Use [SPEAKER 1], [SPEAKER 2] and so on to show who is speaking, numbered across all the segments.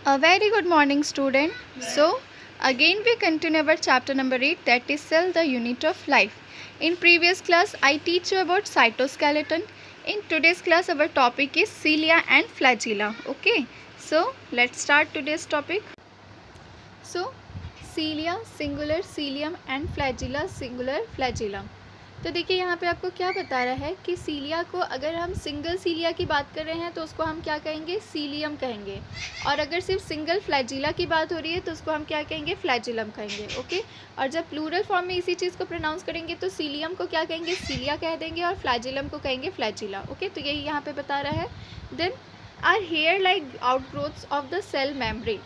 [SPEAKER 1] A very good morning, student. So, again we continue our chapter number 8, that is cell, the unit of life. In previous class, I teach you about cytoskeleton. In today's class, our topic is cilia and flagella. Okay, so let's start today's topic. So, cilia singular cilium and flagella singular flagellum. तो देखिए यहाँ पे आपको क्या बता रहा है कि सीलिया को अगर हम सिंगल सीलिया की बात कर रहे हैं तो उसको हम क्या कहेंगे, सीलियम कहेंगे, और अगर सिर्फ सिंगल फ्लैजिला की बात हो रही है तो उसको हम क्या कहेंगे, फ्लैजिलम कहेंगे. ओके, और जब प्लूरल फॉर्म में इसी चीज़ को प्रोनाउंस करेंगे तो सीलियम को क्या कहेंगे, सीलिया कह देंगे, और फ्लैजिलम को कहेंगे फ्लैजिला. ओके, तो यही यहाँ पे बता रहा है. Then are hair like outgrowths of the cell membrane.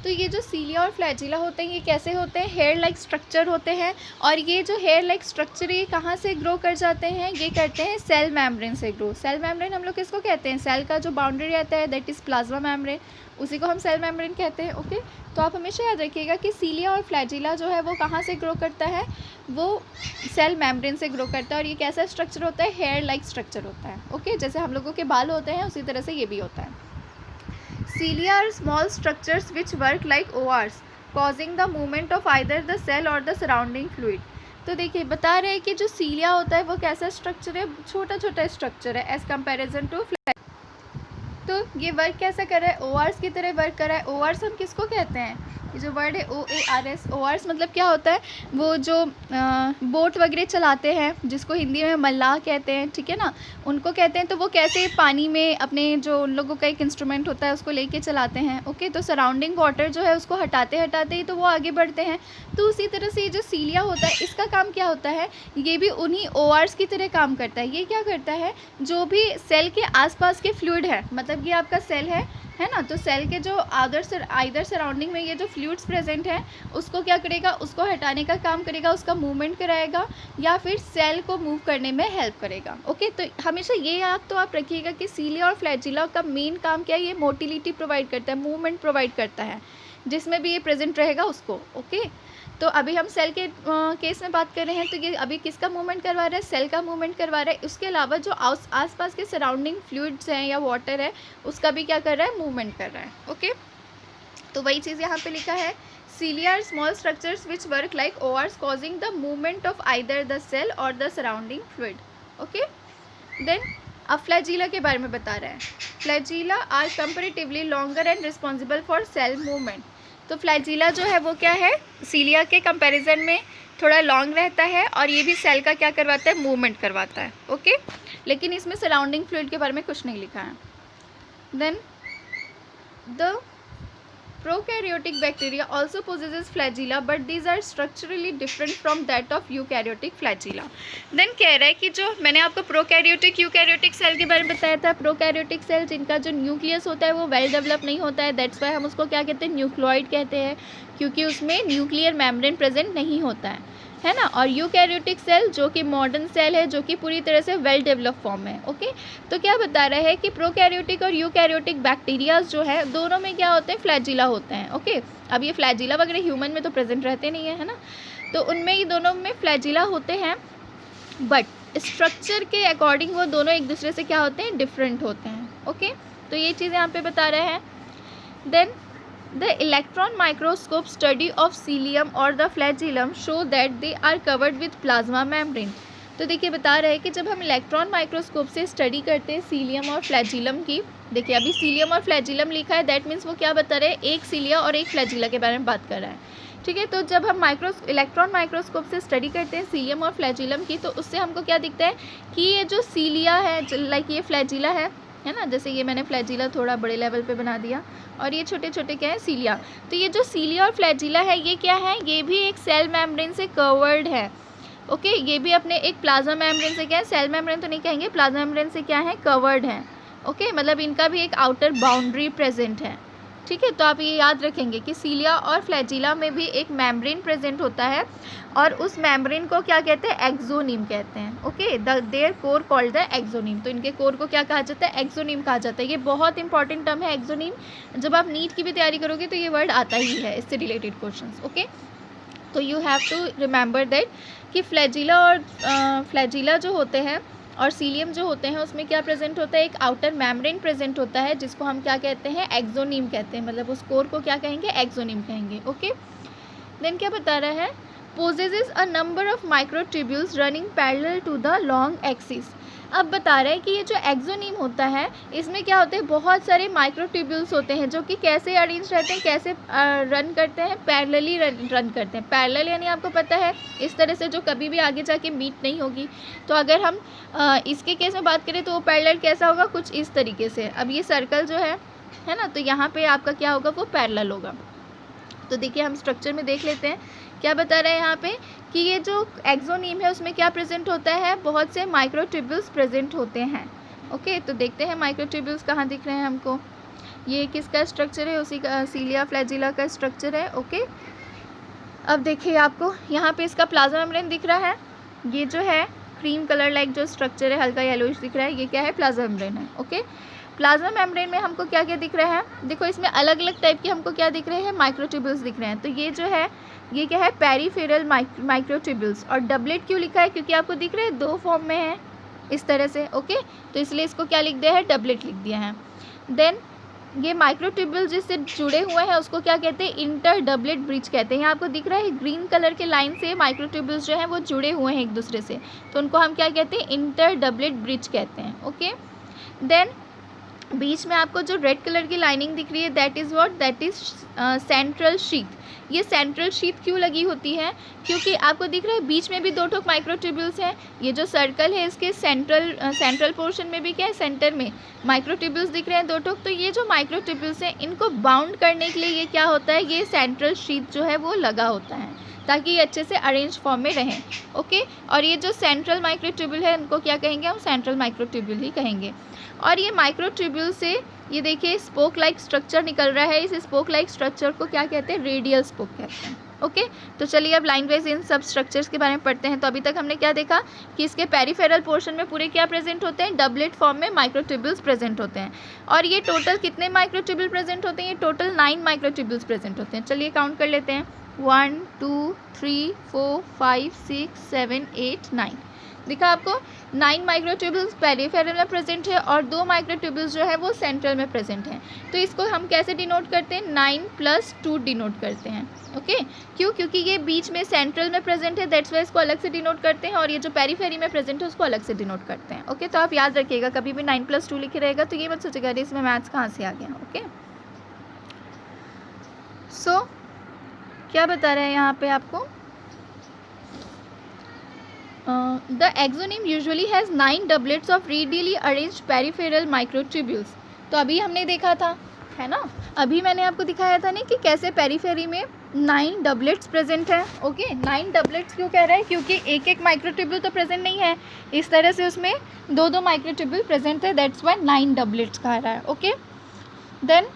[SPEAKER 1] तो ये जो सीलिया और फ्लैजिला होते हैं ये कैसे होते हैं, हेयर लाइक स्ट्रक्चर होते हैं, और ये जो हेयर लाइक स्ट्रक्चर ये कहाँ से ग्रो कर जाते हैं, ये करते हैं सेल मेम्ब्रेन से ग्रो. सेल मेम्ब्रेन हम लोग किसको कहते हैं, सेल का जो बाउंड्री रहता है दैट इज़ प्लाज्मा मेम्ब्रेन, उसी को हम सेल मेम्ब्रेन कहते हैं. ओके, तो आप हमेशा याद रखिएगा कि सीलिया और फ्लैजिला जो है वो कहाँ से ग्रो करता है, वो सेल मेम्ब्रेन से ग्रो करता है. और ये कैसा स्ट्रक्चर होता है, हेयर लाइक स्ट्रक्चर होता है. ओके, जैसे हम लोगों के बाल होते हैं उसी तरह से ये भी होता है. Cilia are small structures which work like oars, causing the movement of either the cell or the surrounding fluid. तो देखिए बता रहे हैं कि जो सीलिया होता है वो कैसा स्ट्रक्चर है, छोटा छोटा स्ट्रक्चर है एज कंपेरिजन टू फ्लैज. तो ये वर्क कैसा कर रहा है, ओआर्स की तरह वर्क कर रहा है. ओआर्स हम किसको कहते हैं, ये जो वर्ड है OARS, ओआर्स मतलब क्या होता है, वो जो बोट वगैरह चलाते हैं जिसको हिंदी में मल्लाह कहते हैं, ठीक है ना, उनको कहते हैं. तो वो कैसे पानी में अपने जो उन लोगों का एक इंस्ट्रूमेंट होता है उसको लेके चलाते हैं. ओके, तो सराउंडिंग वाटर जो है उसको हटाते हटाते ही तो वो आगे बढ़ते हैं. तो उसी तरह से ये जो सीलिया होता है इसका काम क्या होता है, ये भी उन्हीं ओआर्स की तरह काम करता है. ये क्या करता है, जो भी सेल के आसपास के फ्लूइड है, मतलब ये आपका सेल है ना, तो सेल के जो आइदर सराउंडिंग में ये जो फ्लूइड्स प्रेजेंट हैं उसको क्या करेगा, उसको हटाने का काम करेगा, उसका मूवमेंट कराएगा, या फिर सेल को मूव करने में हेल्प करेगा. ओके, तो हमेशा ये याद तो आप रखिएगा कि सीलिया और फ्लैजिला का मेन काम क्या है, ये मोटिलिटी प्रोवाइड करता है, मूवमेंट प्रोवाइड करता है, जिसमें भी ये प्रेजेंट रहेगा उसको. ओके, तो अभी हम सेल के केस में बात कर रहे हैं, तो ये अभी किसका मूवमेंट करवा रहा है, सेल का मूवमेंट करवा रहा है. उसके अलावा जो आसपास के सराउंडिंग फ्लूइड्स हैं या वाटर है उसका भी क्या कर रहा है, मूवमेंट कर रहा है. ओके, तो वही चीज़ यहाँ पे लिखा है, cilia are small structures which work like oars causing the movement of either the cell or the surrounding fluid. Okay, then अब फ्लैजिला के बारे में बता रहा है. Flagella are comparatively longer and responsible for cell movement. तो flagella जो है वो क्या है, सीलिया के कंपैरिजन में थोड़ा लॉन्ग रहता है, और ये भी सेल का क्या करवाता है, मूवमेंट करवाता है. ओके, लेकिन इसमें सराउंडिंग फ्लूइड के बारे में कुछ नहीं लिखा है. Then the prokaryotic bacteria also possesses flagella but these are structurally different from that of eukaryotic flagella. then कह रहा है कि जो मैंने आपको प्रोकैरियोटिक यूकैरियोटिक सेल के बारे में बताया था, प्रोकैरियोटिक सेल जिनका जो न्यूक्लियस होता है वो वेल डेवलप नहीं होता है, दैट्स वाई हम उसको क्या कहते हैं, न्यूक्लियोइड कहते हैं, क्योंकि उसमें न्यूक्लियर मेम्ब्रेन प्रेजेंट नहीं होता है ना. और यूकैरियोटिक सेल जो कि मॉडर्न सेल है, जो कि पूरी तरह से वेल डेवलप फॉर्म में. ओके, तो क्या बता रहा है कि प्रोकैरियोटिक और यूकैरियोटिक बैक्टीरियाज जो है दोनों में क्या होते हैं, फ्लैजिला होते हैं. ओके, अब ये फ्लैजिला वगैरह ह्यूमन में तो प्रेजेंट रहते नहीं है ना, तो उनमें ये दोनों में फ्लैजिला होते हैं, बट स्ट्रक्चर के अकॉर्डिंग वो दोनों एक दूसरे से क्या होते हैं, डिफरेंट होते हैं. ओके, तो ये चीज़ यहाँ पे बता रहे हैं. Then the electron microscope study of cilium or the flagellum show that they are covered with plasma membrane. तो देखिए बता रहे हैं कि जब हम इलेक्ट्रॉन माइक्रोस्कोप से स्टडी करते हैं सीलियम और फ्लैजिलम की, देखिए अभी सीलियम और फ्लैजिलम लिखा है, दैट मीन्स वो क्या बता रहे हैं, एक सीलिया और एक फ्लैजिला के बारे में बात कर रहा है. ठीक है, तो जब हम इलेक्ट्रॉन माइक्रोस्कोप से स्टडी करते हैं सीलियम और फ्लैजिलम की, तो उससे हमको क्या दिखता है कि ये जो सीलिया है, लाइक ये फ्लैजिला है ना, जैसे ये मैंने फ्लैजिला थोड़ा बड़े लेवल पे बना दिया, और ये छोटे छोटे क्या है, सीलिया. तो ये जो सीलिया और फ्लैजिला है ये क्या है, ये भी एक सेल मेम्ब्रेन से कवर्ड है. ओके, ये भी अपने एक प्लाज्मा मेम्ब्रेन से क्या है, सेल मेम्ब्रेन तो नहीं कहेंगे, प्लाज्मा मेम्ब्रेन से क्या है, कवर्ड है. ओके, मतलब इनका भी एक आउटर बाउंड्री प्रेजेंट है. ठीक है, तो आप ये याद रखेंगे कि सीलिया और फ्लैजिला में भी एक मेम्ब्रेन प्रेजेंट होता है, और उस मेम्ब्रेन को क्या कहते हैं, एक्सोनीम कहते हैं. Okay, there core called the axoneme. तो इनके कोर को क्या कहा जाता है, एक्सोनीम कहा जाता है. ये बहुत इंपॉर्टेंट टर्म है एक्सोनीम, जब आप नीट की भी तैयारी करोगे तो ये वर्ड आता ही है, इससे रिलेटेड क्वेश्चन. ओके, तो you have to remember that कि फ्लैजिला और फ्लैजिला जो होते हैं और सीलियम जो होते हैं उसमें क्या प्रेजेंट होता है, एक आउटर मेम्ब्रेन प्रेजेंट होता है जिसको हम क्या कहते हैं, एक्सोनीम कहते हैं, मतलब उस कोर को क्या कहेंगे, एक्सोनीम कहेंगे। ओके, देन क्या बता रहा है, possesses a number of microtubules running parallel to the long axis। अब बता रहे हैं कि ये जो एक्सोनीम होता है इसमें क्या होते हैं, बहुत सारे माइक्रोट्यूब्यूल्स होते हैं जो कि कैसे अरेंज रहते हैं, कैसे रन करते हैं, पैरेलली रन करते हैं। पैरेलल यानी आपको पता है इस तरह से जो कभी भी आगे जाके मीट नहीं होगी। तो अगर हम इसके केस में बात करें तो वो पैरेलल कैसा होगा, कुछ इस तरीके से। अब ये सर्कल जो है ना, तो यहाँ पे आपका क्या होगा, वो पैरेलल होगा। तो देखिए हम स्ट्रक्चर में देख लेते हैं क्या बता रहा है यहाँ पे कि ये जो एक्सोनीम है उसमें क्या प्रेजेंट होता है, बहुत से माइक्रोट्यूब्यूल्स प्रेजेंट होते हैं। ओके, तो देखते हैं माइक्रोट्यूब्यूल्स कहाँ दिख रहे हैं हमको। ये किसका स्ट्रक्चर है, उसी का सीलिया फ्लैजिला का स्ट्रक्चर है। ओके, अब देखिए आपको यहाँ पे इसका प्लाज्मा मेम्ब्रेन दिख रहा है। ये जो है क्रीम कलर लाइक जो स्ट्रक्चर है, हल्का येलोइश दिख रहा है, ये क्या है, प्लाज्मा मेम्ब्रेन है। ओके, प्लाज्मा मेम्ब्रेन में हमको क्या क्या दिख रहा है, देखो इसमें अलग अलग टाइप के हमको क्या दिख रहे हैं, माइक्रोट्यूब्यूल्स दिख रहे हैं। तो ये जो है ये क्या है, पेरिफेरल माइक्रोट्यूब्यूल्स। और डबलेट क्यों लिखा है, क्योंकि आपको दिख रहा है दो फॉर्म में है इस तरह से। ओके, तो इसलिए इसको क्या लिख दिया है, डबलेट लिख दिया है। देन ये माइक्रोट्यूब्यूल जिससे जुड़े हुए हैं उसको क्या कहते हैं, इंटर डबलेट ब्रिज कहते हैं। यहाँ आपको दिख रहा है ग्रीन कलर के लाइन से माइक्रोट्यूब्यूल्स जो हैं वो जुड़े हुए हैं एक दूसरे से, तो उनको हम क्या कहते हैं, इंटर डबलेट ब्रिज कहते हैं। ओके, देन बीच में आपको जो रेड कलर की लाइनिंग दिख रही है that is what, that is central sheath. ये सेंट्रल शीथ क्यों लगी होती है, क्योंकि आपको दिख रहा है बीच में भी दो ठोक माइक्रोट्यूब्यूल्स हैं। ये जो सर्कल है इसके सेंट्रल पोर्शन में भी क्या है, सेंटर में माइक्रोट्यूब्यूल्स दिख रहे हैं दो ठोक। तो ये जो माइक्रोट्यूब्यूल्स हैं इनको बाउंड करने के लिए ये क्या होता है, ये सेंट्रल शीथ जो है वो लगा होता है ताकि ये अच्छे से अरेंज फॉर्म में रहें। ओके, और ये जो सेंट्रल माइक्रोट्यूब्यूल है उनको क्या कहेंगे, हम सेंट्रल माइक्रोट्यूब्यूल ही कहेंगे। और ये माइक्रोट्यूब्यूल से ये देखिए स्पोक लाइक स्ट्रक्चर निकल रहा है, इस स्पोक लाइक स्ट्रक्चर को क्या कहते हैं, रेडियल स्पोक कहते हैं। ओके, तो चलिए अब लाइन वाइज इन सब स्ट्रक्चर्स के बारे में पढ़ते हैं। तो अभी तक हमने क्या देखा कि इसके पेरिफेरल पोर्शन में पूरे क्या प्रेजेंट होते हैं, डबलेट फॉर्म में माइक्रोट्यूब्यूल्स प्रेजेंट होते हैं। और ये टोटल कितने माइक्रोट्यूब्यूल प्रेजेंट होते हैं, ये टोटल 9 माइक्रोट्यूब्यूल्स प्रेजेंट होते हैं। चलिए काउंट कर लेते हैं, 1 2 3 4 5 6 7 8 9। दिखा आपको 9 माइक्रोट्यूब्यूल्स पेरिफेरल में प्रेजेंट है और 2 माइक्रोट्यूब्यूल्स जो है वो सेंट्रल में प्रेजेंट हैं। तो इसको हम कैसे डिनोट करते हैं, 9+2 डिनोट करते हैं। ओके, क्यों, क्योंकि ये बीच में सेंट्रल में प्रेजेंट है, दैट्स वाई इसको अलग से डिनोट करते हैं, और ये जो पेरीफेरी में प्रेजेंट है उसको अलग से डिनोट करते हैं। ओके, तो आप याद रखिएगा कभी भी 9+2 लिखे रहेगा तो ये मत सोचिएगा अरे इसमें मैथ्स कहाँ से आ गया। ओके, सो क्या बता रहे हैं यहाँ पे आपको, the axoneme usually has 9 doublets of radially arranged peripheral microtubules. तो अभी हमने देखा था, है ना, अभी मैंने आपको दिखाया था नहीं कि कैसे पेरिफेरी में 9 डबलेट्स प्रेजेंट है। ओके, 9 डबलेट्स क्यों कह रहे हैं, क्योंकि एक एक माइक्रोट्यूब्यूल तो प्रेजेंट नहीं है, इस तरह से उसमें 2 माइक्रोट्यूब्यूल प्रेजेंट है, दैट्स वाई 9 डबलेट्स कह रहा है। Okay, then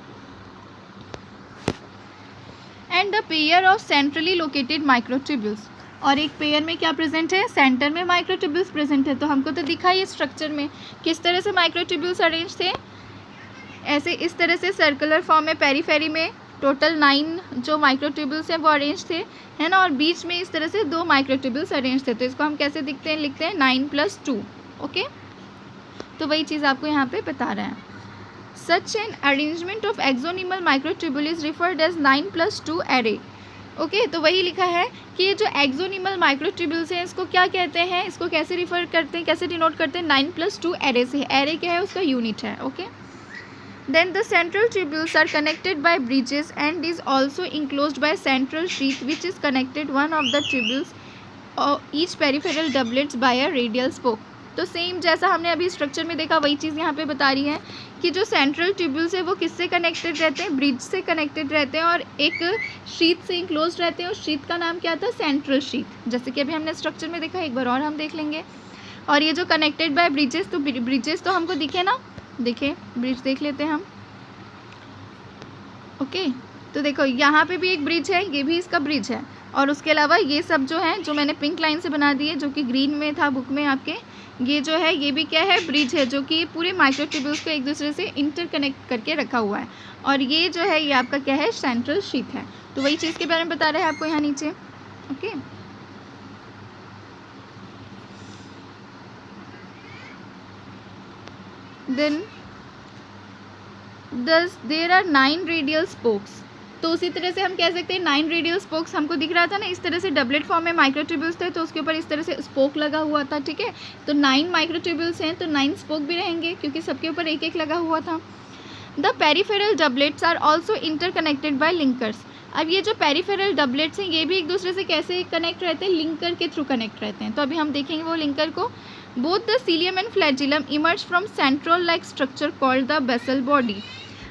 [SPEAKER 1] and the pair of centrally located microtubules. और एक पेयर में क्या प्रेजेंट है, सेंटर में माइक्रोट्यूब्यूल्स प्रेजेंट है। तो हमको तो दिखा ये स्ट्रक्चर में किस तरह से माइक्रोट्यूब्यूल्स अरेंज थे, ऐसे इस तरह से सर्कुलर फॉर्म में पेरीफेरी में टोटल 9 जो माइक्रोट्यूब्यूल्स हैं वो अरेंज थे, है ना, और बीच में इस तरह से 2 माइक्रोट्यूब्यूल्स अरेंज थे। तो इसको हम कैसे दिखते हैं, लिखते हैं 9+2। ओके, तो वही चीज़ आपको यहाँ पे बता रहे हैं। Such an arrangement of axonemal microtubule is referred as 9+2 array. Okay, तो वही लिखा है कि ये जो एक्सोनिमल माइक्रोट्यूब्यूल्स हैं इसको क्या कहते हैं, इसको कैसे रिफर करते हैं, कैसे डिनोट करते हैं, 9+2 एरे से। एरे क्या है, उसका यूनिट है। Okay, then the central tubules are connected by bridges and is also enclosed by central sheath which is connected one of the tubules each peripheral doublets by a radial spoke. तो same जैसा हमने अभी structure में देखा वही चीज़ यहाँ पे बता रही है कि जो सेंट्रल ट्यूब्यूल्स है वो किससे कनेक्टेड रहते हैं, ब्रिज से कनेक्टेड रहते हैं और एक शीट से इंक्लोज रहते हैं। उस शीट का नाम क्या था, सेंट्रल शीट, जैसे कि अभी हमने स्ट्रक्चर में देखा, एक बार और हम देख लेंगे। और ये जो कनेक्टेड बाय ब्रिजेस, तो ब्रिजेस तो हमको दिखे ना, देखे ब्रिज देख लेते हैं हम। ओके, तो देखो यहाँ पे भी एक ब्रिज है, ये भी इसका ब्रिज है, और उसके अलावा ये सब जो है जो मैंने पिंक लाइन से बना दी है जो कि ग्रीन में था बुक में आपके, ये जो है ये भी क्या है, ब्रिज है, जो कि पूरे माइक्रोट्यूब्यूल्स को एक दूसरे से इंटरकनेक्ट करके रखा हुआ है। और ये जो है ये आपका क्या है, सेंट्रल शीथ है। तो वही चीज़ के बारे में बता रहे हैं आपको यहाँ नीचे। Okay, then there are 9 radial spokes. तो उसी तरह से हम कह सकते हैं 9 रेडियल स्पोक्स हमको दिख रहा था ना, इस तरह से डबलेट फॉर्म में माइक्रोट्यूब्यूल्स थे तो उसके ऊपर इस तरह से स्पोक लगा हुआ था, ठीक है। तो 9 माइक्रोट्यूब्यूल्स हैं तो 9 स्पोक भी रहेंगे क्योंकि सबके ऊपर एक एक लगा हुआ था। The peripheral doublets are also interconnected by linkers. अब ये जो पेरिफेरल डबलेट्स हैं ये भी एक दूसरे से कैसे कनेक्ट रहते हैं, लिंकर के थ्रू कनेक्ट रहते हैं। तो अभी हम देखेंगे वो लिंकर को। Both the cilium and flagellum emerge from centriole like structure called the basal body.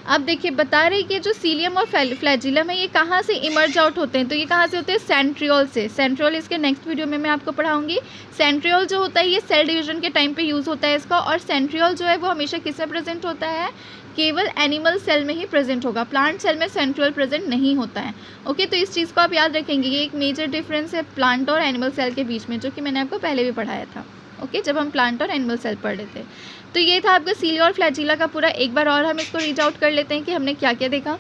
[SPEAKER 1] अब देखिए बता रही कि जो सीलियम और फ्लैजिलम है ये कहाँ से इमर्ज आउट होते हैं, तो ये कहाँ से होते हैं, सेंट्रियोल से। सेंट्रियोल इसके नेक्स्ट वीडियो में मैं आपको पढ़ाऊंगी। सेंट्रियोल जो होता है ये सेल डिवीजन के टाइम पे यूज़ होता है इसका, और सेंट्रियोल जो है वो हमेशा किस में प्रेजेंट होता है, केवल एनिमल सेल में ही प्रेजेंट होगा, प्लांट सेल में सेंट्रियोल प्रेजेंट नहीं होता है। ओके, तो इस चीज़ को आप याद रखेंगे। ये एक मेजर डिफरेंस है प्लांट और एनिमल सेल के बीच में, जो कि मैंने आपको पहले भी पढ़ाया था, ओके, जब हम प्लांट और एनिमल सेल पढ़ रहे थे। तो ये था आपका सीलिया और फ्लैजिला का पूरा। एक बार और हम इसको रीड आउट कर लेते हैं कि हमने क्या क्या देखा।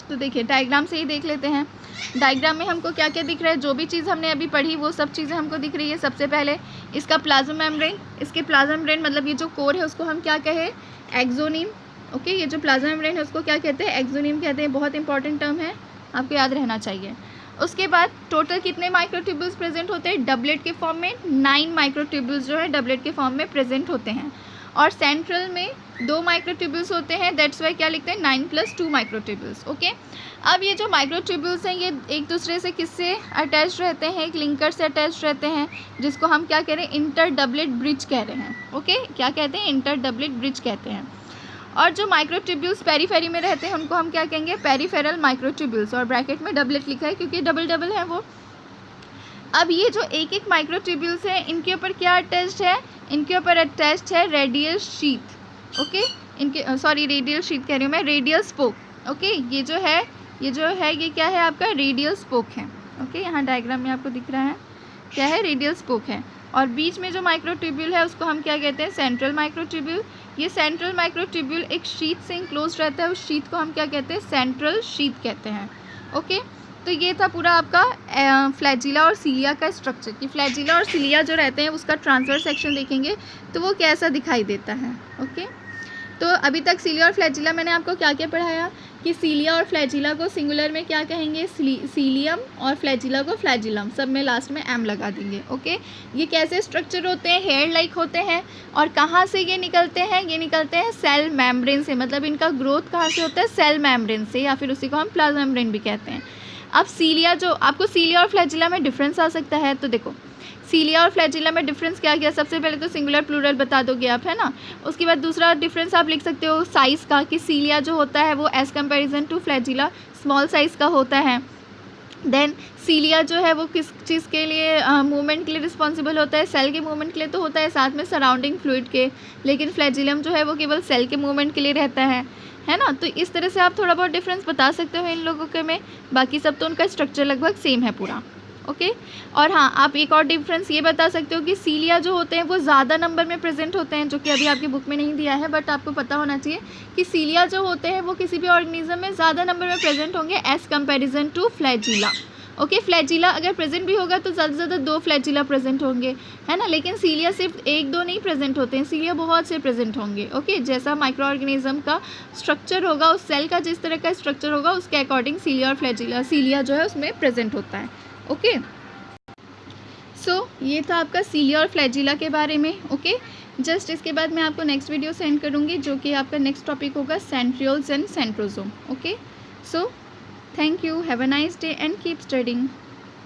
[SPEAKER 1] तो देखिए डायग्राम से ही देख लेते हैं। डायग्राम में हमको क्या क्या दिख रहा है, जो भी चीज़ हमने अभी पढ़ी वो सब चीज़ें हमको दिख रही है। सबसे पहले इसका प्लाज्मा मेम्ब्रेन, इसके प्लाज्मा मेम्ब्रेन मतलब ये जो कोर है उसको हम क्या कहें, एक्सोनिम। ओके, ये जो प्लाज्मा मेम्ब्रेन है उसको क्या कहते हैं, एक्सोनिम कहते हैं। बहुत इंपॉर्टेंट टर्म है, आपको याद रहना चाहिए। उसके बाद टोटल कितने माइक्रोट्यूब्यूल्स प्रेजेंट होते हैं, डबलेट के फॉर्म में 9 माइक्रोट्यूब्यूल्स जो है डबलेट के फॉर्म में प्रेजेंट होते हैं। और सेंट्रल में 2 माइक्रोट्यूब्यूल्स होते हैं, दैट्स वाई क्या लिखते हैं 9 + 2 माइक्रोट्यूब्यूल्स। ओके, अब ये जो माइक्रोट्यूब्यूल्स हैं ये एक दूसरे से किससे अटैच रहते हैं, एक लिंकर से अटैच रहते हैं, जिसको हम क्या कह रहे हैं, इंटर डबलेट ब्रिज कह रहे हैं। ओके, क्या कहते हैं, इंटर डबलेट ब्रिज कहते हैं। और जो माइक्रोट्यूब्यूल्स पेरीफेरी में रहते हैं उनको हम क्या कहेंगे, पेरीफेरल माइक्रोट्यूब्यूल्स, और ब्रैकेट में डबलेट लिखा है क्योंकि डबल डबल है वो। अब ये जो एक एक माइक्रोट्यूब्यूल्स हैं इनके ऊपर क्या अटैच्ड है, इनके ऊपर अटैच्ड है रेडियल शीथ। ओके, इनके सॉरी रेडियल शीथ कह रही हूँ मैं, रेडियल स्पोक। ओके, ये जो है ये क्या है आपका, रेडियल स्पोक है। ओके, यहाँ डायग्राम में आपको दिख रहा है क्या है, रेडियल स्पोक है। और बीच में जो माइक्रोट्यूब्यूल है उसको हम क्या कहते हैं, सेंट्रल माइक्रोट्यूब्यूल। ये सेंट्रल माइक्रोट्यूब्यूल एक शीथ से इंक्लोज रहता है, उस शीथ को हम क्या कहते हैं, सेंट्रल शीथ कहते हैं। ओके, तो ये था पूरा आपका फ्लैजिला और सीलिया का स्ट्रक्चर, कि फ्लैजिला और सीलिया जो रहते हैं उसका ट्रांसवर्स सेक्शन देखेंगे तो वो कैसा दिखाई देता है। ओके, तो अभी तक सीलिया और फ्लैजिला मैंने आपको क्या क्या पढ़ाया, कि सीलिया और फ्लैजिला को सिंगुलर में क्या कहेंगे, सीलियम, और फ्लैजिला को फ्लैजिलम, सब में लास्ट में एम लगा देंगे। ओके, ये कैसे स्ट्रक्चर होते हैं, हेयर लाइक होते हैं। और कहाँ से ये निकलते हैं, ये निकलते हैं सेल मेम्ब्रेन से, मतलब इनका ग्रोथ कहाँ से होता है, सेल मेम्ब्रेन से, या फिर उसी को हम प्लाज्मा मेम्ब्रेन भी कहते हैं। अब सीलिया, जो आपको सीलिया और फ्लैजिला में डिफरेंस आ सकता है, तो देखो सीलिया और फ्लैजिला में डिफरेंस क्या क्या, सबसे पहले तो सिंगुलर प्लूरल बता दोगे आप, है ना। उसके बाद दूसरा डिफरेंस आप लिख सकते हो साइज़ का, कि सीलिया जो होता है वो as comparison two flagella small size का होता है। देन सीलिया जो है वो किस चीज़ के लिए, मूवमेंट के लिए रिस्पॉन्सिबल होता है, सेल के मूवमेंट के लिए तो होता है, साथ में सराउंडिंग फ्लूइड के। लेकिन फ्लैजिलम जो है वो केवल सेल के मूवमेंट के लिए रहता है ना। तो इस तरह से आप थोड़ा बहुत डिफरेंस बता सकते हो इन लोगों के में, बाकी सब तो उनका स्ट्रक्चर लगभग सेम है पूरा। ओके, और हाँ, आप एक और डिफरेंस ये बता सकते हो कि सीलिया जो होते हैं वो ज़्यादा नंबर में प्रेजेंट होते हैं, जो कि अभी आपकी बुक में नहीं दिया है, बट आपको पता होना चाहिए कि सीलिया जो होते हैं वो किसी भी ऑर्गेनिज्म में ज़्यादा नंबर में प्रेजेंट होंगे as comparison two flagella. Okay, flagella अगर प्रेजेंट भी होगा तो ज़्यादा से ज़्यादा 2 फ्लैजिला प्रेजेंट होंगे, है ना। लेकिन सीलिया सिर्फ 1-2 नहीं प्रेजेंट होते हैं, सीलिया बहुत से प्रेजेंट होंगे। ओके, जैसा माइक्रो ऑर्गेनिज्म का स्ट्रक्चर होगा, उस सेल का जिस तरह का स्ट्रक्चर होगा उसके अकॉर्डिंग सीलिया और फ्लैजिला, सीलिया जो है उसमें प्रेजेंट होता है। ओके, सो ये था आपका सीलिया और फ्लैजिला के बारे में। ओके, जस्ट इसके बाद मैं आपको नेक्स्ट वीडियो सेंड करूँगी, जो कि आपका नेक्स्ट टॉपिक होगा centrioles and centrosome. Okay, so thank you, have a nice day and keep studying.